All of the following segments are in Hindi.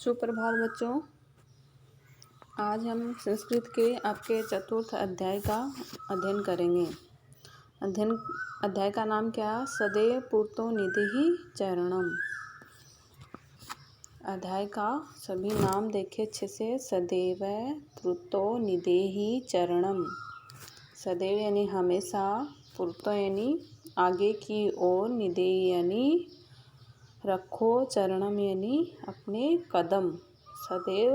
सुप्रभात बच्चों। आज हम संस्कृत के आपके चतुर्थ अध्याय का अध्ययन करेंगे। अध्याय का नाम क्या? सदैव पूर्तो निधिः चरणम। अध्याय का सभी नाम देखे अच्छे से। सदैव पूर्तो निधिः चरणम। सदैव यानी हमेशा, पूर्तो यानी आगे की ओर, निधि यानी रखो, चरणम यानी अपने कदम। सदैव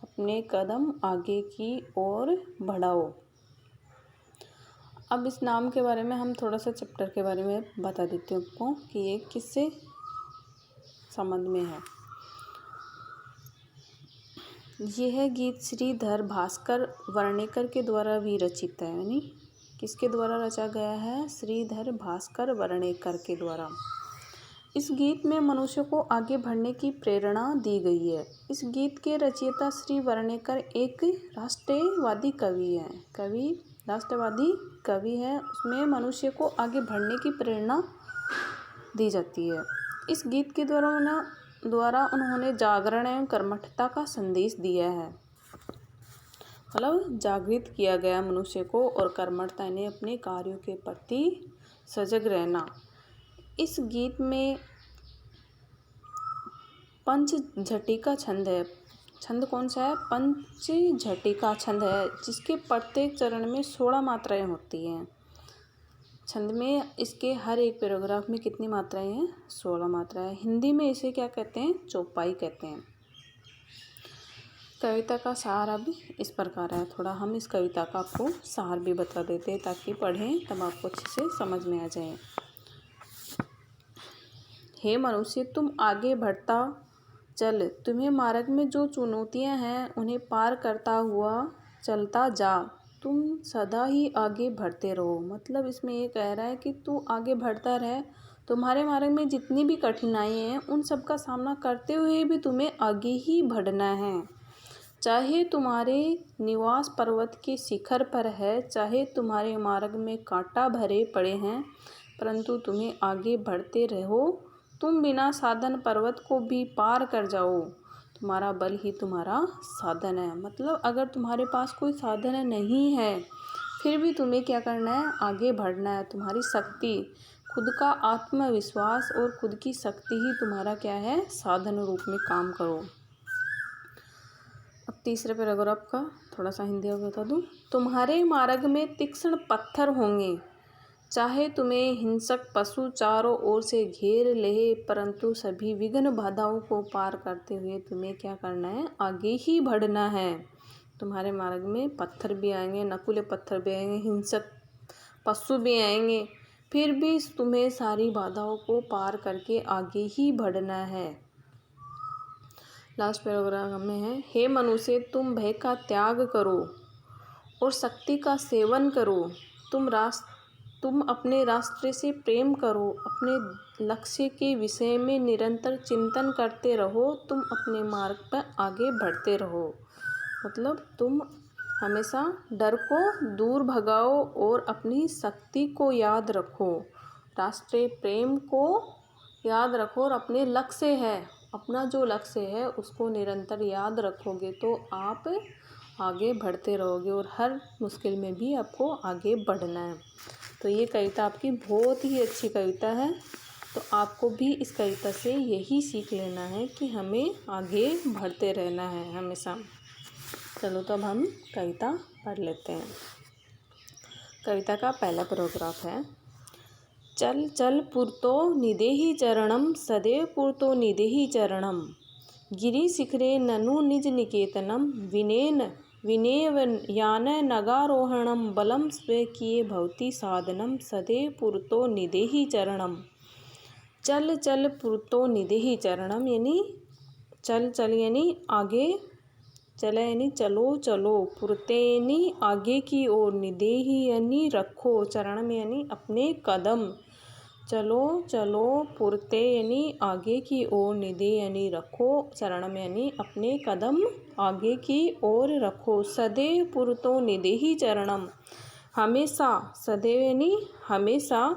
अपने कदम आगे की ओर बढ़ाओ। अब इस नाम के बारे में हम थोड़ा सा चैप्टर के बारे में बता देती हूँ आपको कि ये किससे संबंध में है। यह गीत श्रीधर भास्कर वर्णेकर के द्वारा भी रचित है। यानी किसके द्वारा रचा गया है? श्रीधर भास्कर वर्णेकर के द्वारा। इस गीत में मनुष्य को आगे बढ़ने की प्रेरणा दी गई है। इस गीत के रचयिता श्री वर्णेकर एक राष्ट्रवादी कवि है। उसमें मनुष्य को आगे बढ़ने की प्रेरणा दी जाती है। इस गीत के द्वारा उन्होंने जागरण एवं कर्मठता का संदेश दिया है। मतलब जागृत किया गया मनुष्य को, और कर्मठता यानी अपने कार्यों के प्रति सजग रहना। इस गीत में पंचझटिका छंद है। छंद कौन सा है? पंचझटिका छंद है, जिसके प्रत्येक चरण में 16 मात्राएं होती हैं। छंद में इसके हर एक पैराग्राफ में कितनी मात्राएं हैं? 16 मात्राएं। हिंदी में इसे क्या कहते हैं? चौपाई कहते हैं। कविता का सार अब इस प्रकार है। थोड़ा हम इस कविता का आपको सार भी बता देते हैं, ताकि पढ़ें तब आपको अच्छे से समझ में आ जाए। हे मनुष्य, तुम आगे बढ़ता चल। तुम्हें मार्ग में जो चुनौतियां हैं उन्हें पार करता हुआ चलता जा। तुम सदा ही आगे बढ़ते रहो। मतलब इसमें ये कह रहा है कि तू आगे बढ़ता रहे। तुम्हारे मार्ग में जितनी भी कठिनाइयां हैं उन सब का सामना करते हुए भी तुम्हें आगे ही बढ़ना है। चाहे तुम्हारे निवास पर्वत के शिखर पर है, चाहे तुम्हारे मार्ग में कांटा भरे पड़े हैं, परंतु तुम्हें आगे बढ़ते रहो। तुम बिना साधन पर्वत को भी पार कर जाओ। तुम्हारा बल ही तुम्हारा साधन है। मतलब अगर तुम्हारे पास कोई साधन नहीं है, फिर भी तुम्हें क्या करना है? आगे बढ़ना है। तुम्हारी शक्ति, खुद का आत्मविश्वास और खुद की शक्ति ही तुम्हारा क्या है? साधन रूप में काम करो। अब तीसरे पैराग्राफ का थोड़ा सा हिंदी में बता दूँ। तुम्हारे मार्ग में तीक्ष्ण पत्थर होंगे, चाहे तुम्हें हिंसक पशु चारों ओर से घेर ले, परंतु सभी विघ्न बाधाओं को पार करते हुए तुम्हें क्या करना है? आगे ही बढ़ना है। तुम्हारे मार्ग में पत्थर भी आएंगे, नकुले पत्थर भी आएंगे, हिंसक पशु भी आएंगे, फिर भी तुम्हें सारी बाधाओं को पार करके आगे ही बढ़ना है। लास्ट पैराग्राफ में है, हे मनुष्य, तुम भय का त्याग करो और शक्ति का सेवन करो। तुम अपने रास्ते से प्रेम करो। अपने लक्ष्य के विषय में निरंतर चिंतन करते रहो। तुम अपने मार्ग पर आगे बढ़ते रहो। मतलब तुम हमेशा डर को दूर भगाओ और अपनी शक्ति को याद रखो, राष्ट्रीय प्रेम को याद रखो, और अपना जो लक्ष्य है उसको निरंतर याद रखोगे तो आप आगे बढ़ते रहोगे, और हर मुश्किल में भी आपको आगे बढ़ना है। तो ये कविता आपकी बहुत ही अच्छी कविता है। तो आपको भी इस कविता से यही सीख लेना है कि हमें आगे बढ़ते रहना है हमेशा। चलो तो अब हम कविता पढ़ लेते हैं। कविता का पहला पैराग्राफ है, चल चल पूर्तो निधेहि चरणम, सदैव पूर्तो निधेहि चरणम। गिरि शिखरे ननु निज निकेतनम, विनेव यान नगारोहणम, बलम स्वेकीय भवति साधनम, सदैव पूर्तो निधेहि चरणम। चल चल पूर्तो निधेहि चरणम यानी चल यानी आगे, चले यानी चलो चलो, पूर्ते यानी आगे की ओर, निधेहि यानी रखो, चरणम यानी अपने कदम। चलो चलो, पूर्ते यानी आगे की ओर, निधि यानी रखो, चरणम यानी अपने कदम आगे की ओर रखो। सदैव पूर्तो निधेहि चरणम, हमेशा, सदैव यानी हमेशा,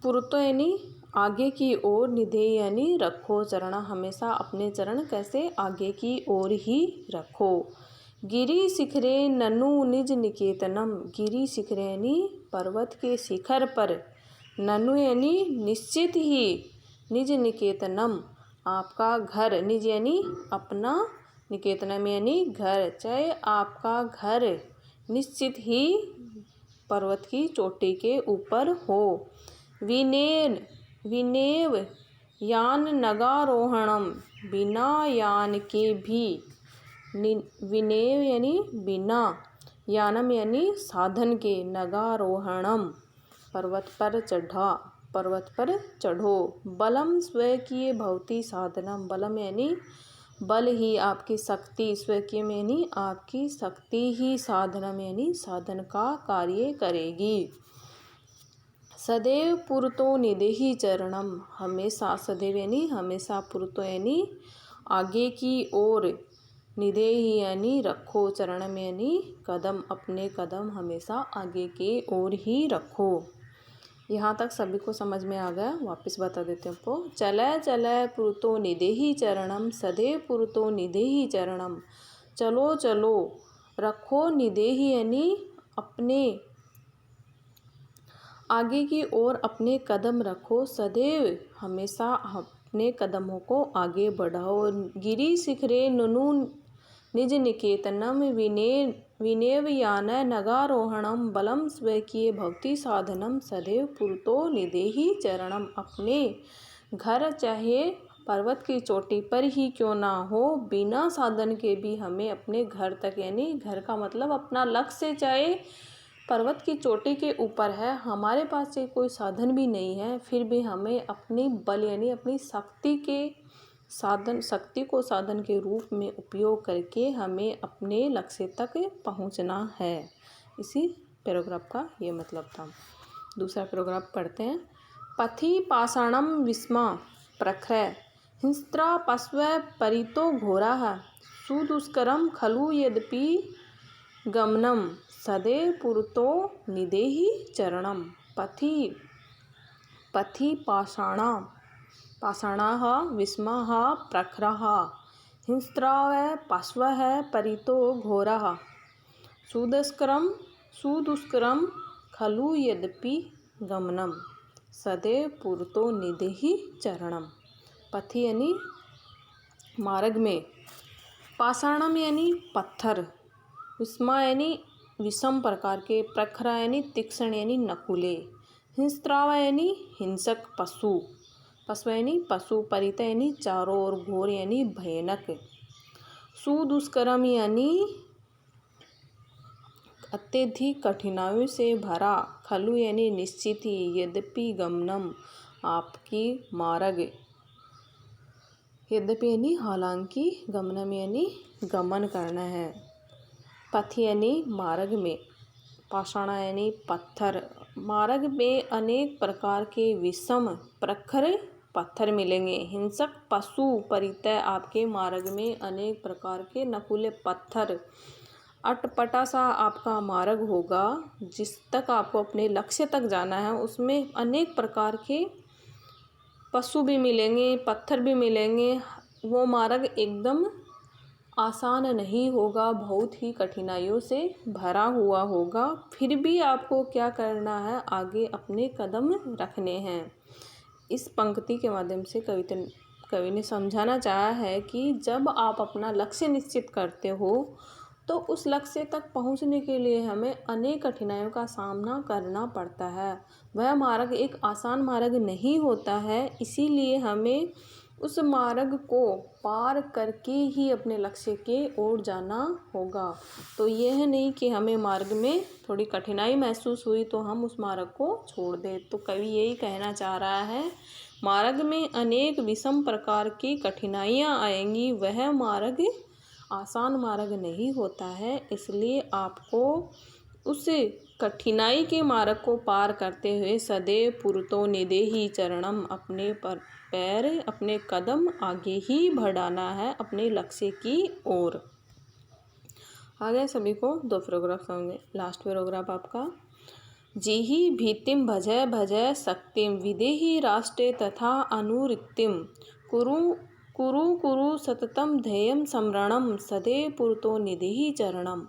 पूर्तो यानी आगे की ओर निधे यानी रखो चरण, हमेशा अपने चरण कैसे आगे की ओर ही रखो। गिरि शिखरे ननु निज निकेतनम, गिरि शिखरे यानी पर्वत के शिखर पर, ननु यानी निश्चित ही, निज निकेतनम आपका घर, निज यानी अपना, निकेतनम यानी घर, चाहे आपका घर निश्चित ही पर्वत की चोटी के ऊपर हो। विनेव यान नगारोहणम, बिना यान के भी, विनेव यानी बिना, यानम यानी साधन के, नगारोहणम पर्वत पर चढ़ो। बलम स्वकीय भवती साधनम, बलम यानी बल ही आपकी शक्ति, स्वकीय यानी आपकी शक्ति ही, साधनम यानी साधन का कार्य करेगी। सदैव पुरतो निदेहि चरणम, हमेशा, सदैव यानी हमेशा, पुरतो यानी आगे की ओर, निदेहि यानी रखो, चरणम यानी कदम, अपने कदम हमेशा आगे की ओर ही रखो। यहाँ तक सभी को समझ में आ गया? वापस बता देते हैं आपको। चलै चलै पुरतो निदेहि चरणम, सदैव पुरतो निदेहि चरणम, चलो चलो रखो, निदेहि यानी अपने आगे की ओर अपने कदम रखो, सदैव हमेशा अपने कदमों को आगे बढ़ाओ। गिरि शिखरे ननु निज निकेतनम, विनेव यान नगारोहणम, बलम स्वकीय भवती साधनम, सदैव पुरतो निदेहि चरणम, अपने घर चाहे पर्वत की चोटी पर ही क्यों ना हो, बिना साधन के भी हमें अपने घर तक, यानी घर का मतलब अपना लक्ष्य चाहे पर्वत की चोटी के ऊपर है, हमारे पास चाहे कोई साधन भी नहीं है, फिर भी हमें अपनी बल यानी अपनी शक्ति के शक्ति को साधन के रूप में उपयोग करके हमें अपने लक्ष्य तक पहुंचना है। इसी पैराग्राफ का ये मतलब था। दूसरा पैराग्राफ पढ़ते हैं। पथि पाषाणम विस्मा प्रखर, हिंस्त्रा पश्व परितो घोरा, सुदुष्करम खलु यद्यपि गमनम, सदैव पुरतो निदेहि चरणम। पथि पाषाणाः विस्माः प्रखराः, हिंस्राः पशवः परितो घोराः, सुदुष्करम खलु यद्यपि गमनम, सदैव पुरतो निदेहि चरणम। पथि यानी मार्ग में, पाषाणम यानी पत्थर, विस्मा यानी विषम प्रकार के, प्रखरा यानी तीक्ष्ण यानी नकुले, हिंस्राव यानी हिंसक पशु, पशु यानी पशु, परित यानी चारों ओर, घोर यानी भयानक, सुदुष्करम यानी अत्यधिक कठिनाइयों से भरा, खलु यानी निश्चित ही, यद्यपि गमनम आपकी मार्ग, यद्यपि यानी हालांकि, गमनम यानी गमन करना है। पथ यानी मार्ग में, पाषाण यानी पत्थर, मार्ग में अनेक प्रकार के विषम प्रखर पत्थर मिलेंगे। हिंसक पशु परितः आपके मार्ग में अनेक प्रकार के नकुले पत्थर, अटपटा सा आपका मार्ग होगा, जिस तक आपको अपने लक्ष्य तक जाना है, उसमें अनेक प्रकार के पशु भी मिलेंगे, पत्थर भी मिलेंगे। वो मार्ग एकदम आसान नहीं होगा, बहुत ही कठिनाइयों से भरा हुआ होगा, फिर भी आपको क्या करना है, आगे अपने कदम रखने हैं। इस पंक्ति के माध्यम से कवि ने समझाना चाहा है कि जब आप अपना लक्ष्य निश्चित करते हो तो उस लक्ष्य तक पहुंचने के लिए हमें अनेक कठिनाइयों का सामना करना पड़ता है। वह मार्ग एक आसान मार्ग नहीं होता है, इसीलिए हमें उस मार्ग को पार करके ही अपने लक्ष्य के ओर जाना होगा। तो यह नहीं कि हमें मार्ग में थोड़ी कठिनाई महसूस हुई तो हम उस मार्ग को छोड़ दें। तो कवि यही कहना चाह रहा है, मार्ग में अनेक विषम प्रकार की कठिनाइयाँ आएंगी, वह मार्ग आसान मार्ग नहीं होता है, इसलिए आपको उस कठिनाई के मार्ग को पार करते हुए सदैव पुरतो निदेहि चरणम, अपने पैर अपने कदम आगे ही बढ़ाना है अपने लक्ष्य की ओर। आ गए सभी को? 2 पैराग्राफ होंगे। लास्ट पैराग्राफ आपका, जिहि भीतिं भजय भजय शक्तिं विदेहि राष्ट्रे तथा अनुरक्तिं कुरु कुरु कुरु सततं ध्येयं स्मरणं सदैव पुरतो निधिहि चरणम।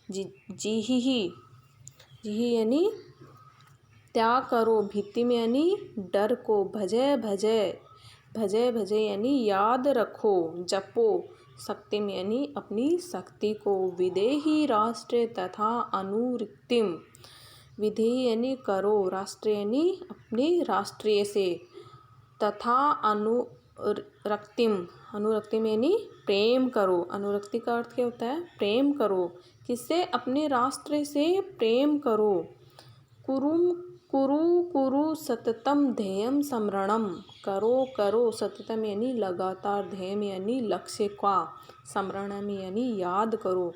जिहि यानी त्याग करो, भीति में यानी डर को, भजय भजय भजय भजय यानी याद रखो जपो, शक्ति में यानी अपनी शक्ति को, विदेहि राष्ट्र तथा अनुरक्तिम, विधेय यानी करो, राष्ट्र यानी अपने राष्ट्रीय से, तथा अनुरक्तिम, अनुरक्तिम यानी प्रेम करो। अनुरक्ति का अर्थ क्या होता है? प्रेम करो। किससे? अपने राष्ट्र से प्रेम करो। कुरुम कुरु कुरु सततम ध्येयम स्मरणम, करो करो, सततम यानी लगातार, ध्येयम यानी लक्ष्य का, स्मरणम यानी याद करो।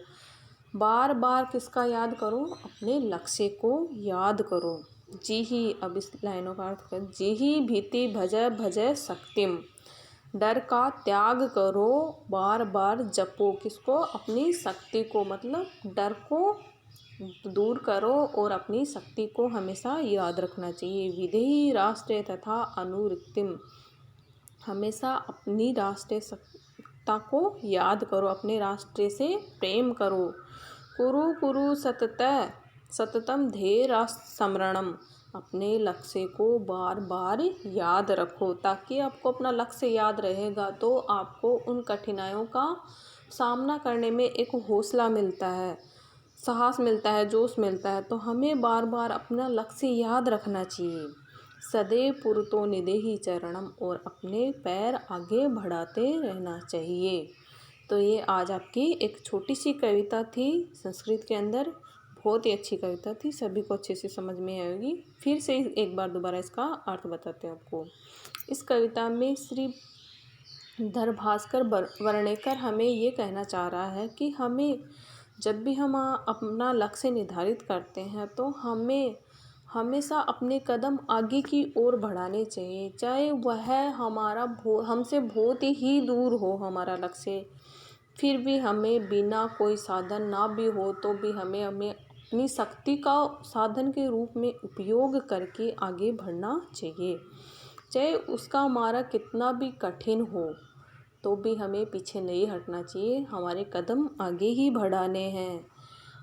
बार बार किसका याद करो? अपने लक्ष्य को याद करो। जिहि, अब इस लाइनों का अर्थ कर, जिहि भीति भजय भजय शक्तिम, डर का त्याग करो, बार बार जपो, किसको? अपनी शक्ति को, मतलब डर को दूर करो और अपनी शक्ति को हमेशा याद रखना चाहिए। विधेहि राष्ट्र तथा अनुरक्तिम, हमेशा अपनी राष्ट्रीय सत्ता को याद करो, अपने राष्ट्र से प्रेम करो। कुरु कुरु सततम ध्येय राष्ट्र स्मरणम, अपने लक्ष्य को बार बार याद रखो, ताकि आपको अपना लक्ष्य याद रहेगा तो आपको उन कठिनाइयों का सामना करने में एक हौसला मिलता है, साहस मिलता है, जोश मिलता है। तो हमें बार बार अपना लक्ष्य याद रखना चाहिए। सदैव पुरतो निदेहि चरणम, और अपने पैर आगे बढ़ाते रहना चाहिए। तो ये आज आपकी एक छोटी सी कविता थी संस्कृत के अंदर, बहुत ही अच्छी कविता थी, सभी को अच्छे से समझ में आएगी। फिर से एक बार दोबारा इसका अर्थ बताते हैं आपको। इस कविता में श्री धर भास्कर वर्णेकर हमें ये कहना चाह रहा है कि हमें जब भी हम अपना लक्ष्य निर्धारित करते हैं तो हमें हमेशा अपने कदम आगे की ओर बढ़ाने चाहिए, चाहे वह हमारा हमसे बहुत ही दूर हो हमारा लक्ष्य, फिर भी हमें बिना कोई साधन ना भी हो तो भी हमें अपनी शक्ति का साधन के रूप में उपयोग करके आगे बढ़ना चाहिए। चाहे उसका हमारा कितना भी कठिन हो तो भी हमें पीछे नहीं हटना चाहिए, हमारे कदम आगे ही बढ़ाने हैं।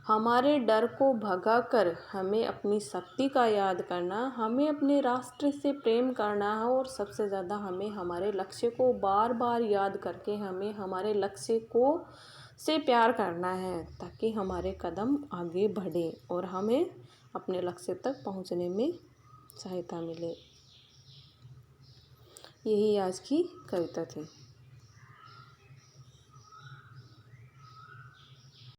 हमारे डर को भगाकर हमें अपनी शक्ति का याद करना, हमें अपने राष्ट्र से प्रेम करना है, और सबसे ज़्यादा हमें हमारे लक्ष्य को बार बार याद करके हमें हमारे लक्ष्य को से प्यार करना है, ताकि हमारे कदम आगे बढ़े और हमें अपने लक्ष्य तक पहुंचने में सहायता मिले। यही आज की कविता थी।